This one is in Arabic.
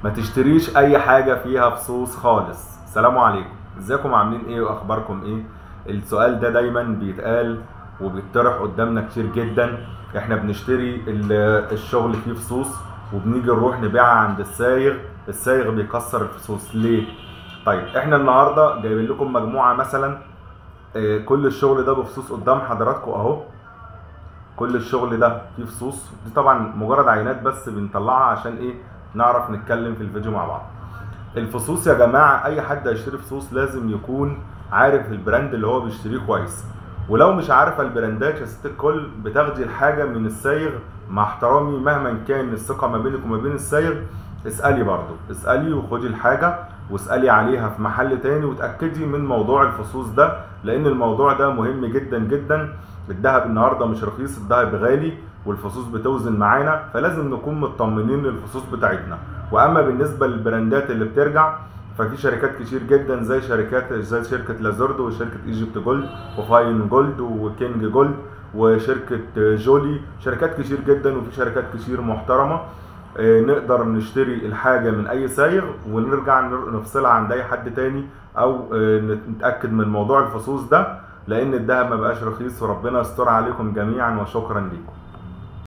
ما تشتريش اي حاجه فيها فصوص خالص. السلام عليكم، ازيكم عاملين ايه واخباركم ايه؟ السؤال ده دايما بيتقال وبيطرح قدامنا كتير جدا. احنا بنشتري الشغل فيه فصوص وبنيجي نروح نبيعها عند السايغ بيكسر الفصوص ليه؟ طيب احنا النهارده جايبين لكم مجموعه مثلا، كل الشغل ده بفصوص قدام حضراتكم اهو. كل الشغل ده فيه فصوص، دي طبعا مجرد عينات بس بنطلعها عشان ايه؟ نعرف نتكلم في الفيديو مع بعض. الفصوص يا جماعه، اي حد هيشتري فصوص لازم يكون عارف البراند اللي هو بيشتريه كويس. ولو مش عارفه البراندات يا ست الكل، بتاخدي الحاجه من السايغ. مع احترامي مهما كان الثقه ما بينك وما بين السايغ، اسالي برضه، اسالي وخدي الحاجه واسالي عليها في محل تاني وتاكدي من موضوع الفصوص ده، لان الموضوع ده مهم جدا جدا. الذهب النهارده مش رخيص، الذهب غالي والفصوص بتوزن معانا، فلازم نكون مطمنين للفصوص بتاعتنا. واما بالنسبه للبراندات اللي بترجع، ففي شركات كتير جدا زي شركه لازورد وشركه ايجيبت جولد وفاين جولد وكينج جولد وشركه جولي، شركات كتير جدا وفي شركات كتير محترمه. نقدر نشتري الحاجه من اي سايغ ونرجع نفصلها عند اي حد تاني، او نتاكد من موضوع الفصوص ده، لان الذهب ما بقاش رخيص. وربنا يستر عليكم جميعا، وشكرا لكم.